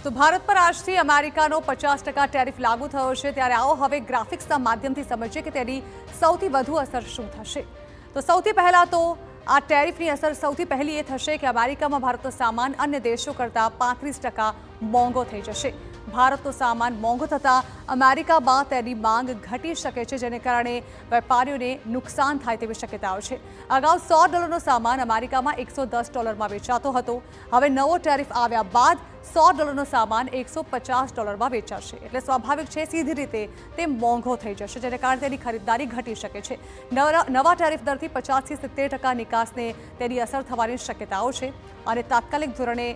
તો ભારત પર આજથી અમેરિકાનો 50% ટેરિફ લાગુ થયો છે। ત્યારે આવો હવે ગ્રાફિક્સના માધ્યમથી સમજીએ કે તેની સૌથી વધુ અસર શું થશે। તો સૌથી પહેલા તો આ ટેરિફની અસર સૌથી પહેલી એ થશે કે અમેરિકામાં ભારતનો સામાન અન્ય દેશો કરતાં 35% મોંઘો થઈ જશે। ભારતનો સામાન મોંઘો થતાં અમેરિકામાં તેની માંગ ઘટી શકે છે, જેને કારણે વેપારીઓને નુકસાન થાય તેવી શક્યતાઓ છે। અગાઉ $100નો સામાન અમેરિકામાં $110માં વેચાતો હતો। હવે નવો ટેરિફ આવ્યા બાદ $100નો સામાન $150માં વેચાશે। એટલે સ્વાભાવિક છે સીધી રીતે તે મોંઘો થઈ જશે, જેને કારણે તેની ખરીદદારી ઘટી શકે છે। નવા ટેરિફ દરથી 50થી 70% નિકાસને તેની અસર થવાની શક્યતાઓ છે અને તાત્કાલિક ધોરણે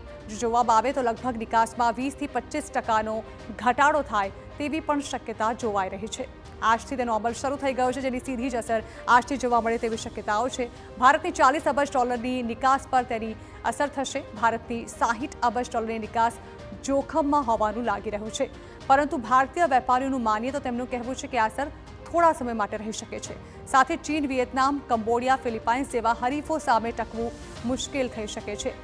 જોવામાં આવે તો લગભગ નિકાસમાં 20થી 25%નો ઘટાડો થાય તેવી પણ શક્યતા જોવાઈ રહી છે। આજથી તેનો અમલ શરૂ થઈ ગયો છે, જેની સીધી જ અસર આજથી જોવા મળે તેવી શક્યતાઓ છે। ભારતની $40 અબજની નિકાસ પર તેની અસર થશે। ભારતની $60 અબજની નિકાસ જોખમમાં હોવાનું લાગી રહ્યું છે, પરંતુ ભારતીય વેપારીઓનું માનીએ તો તેમનું કહેવું છે કે આ અસર થોડા સમય માટે રહી શકે છે। સાથે ચીન, વિયેતનામ, કંબોડિયા, ફિલિપાઇન્સ જેવા હરીફો સામે ટકવું મુશ્કેલ થઈ શકે છે।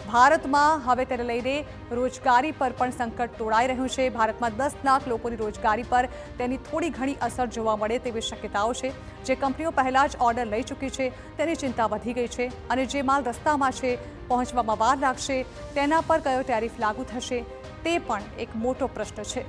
ભારતમાં હવે તેને લઈને રોજગારી પર પણ સંકટ તોડાઈ રહ્યું છે। ભારતમાં 10 લાખ લોકોની રોજગારી પર તેની થોડી ઘણી અસર જોવા મળે તેવી શક્યતાઓ છે। જે કંપનીઓ પહેલાં જ ઓર્ડર લઈ ચૂકી છે તેની ચિંતા વધી ગઈ છે અને જે માલ રસ્તામાં છે પહોંચવામાં વાર લાગશે તેના પર કયો ટેરિફ લાગુ થશે તે પણ એક મોટો પ્રશ્ન છે।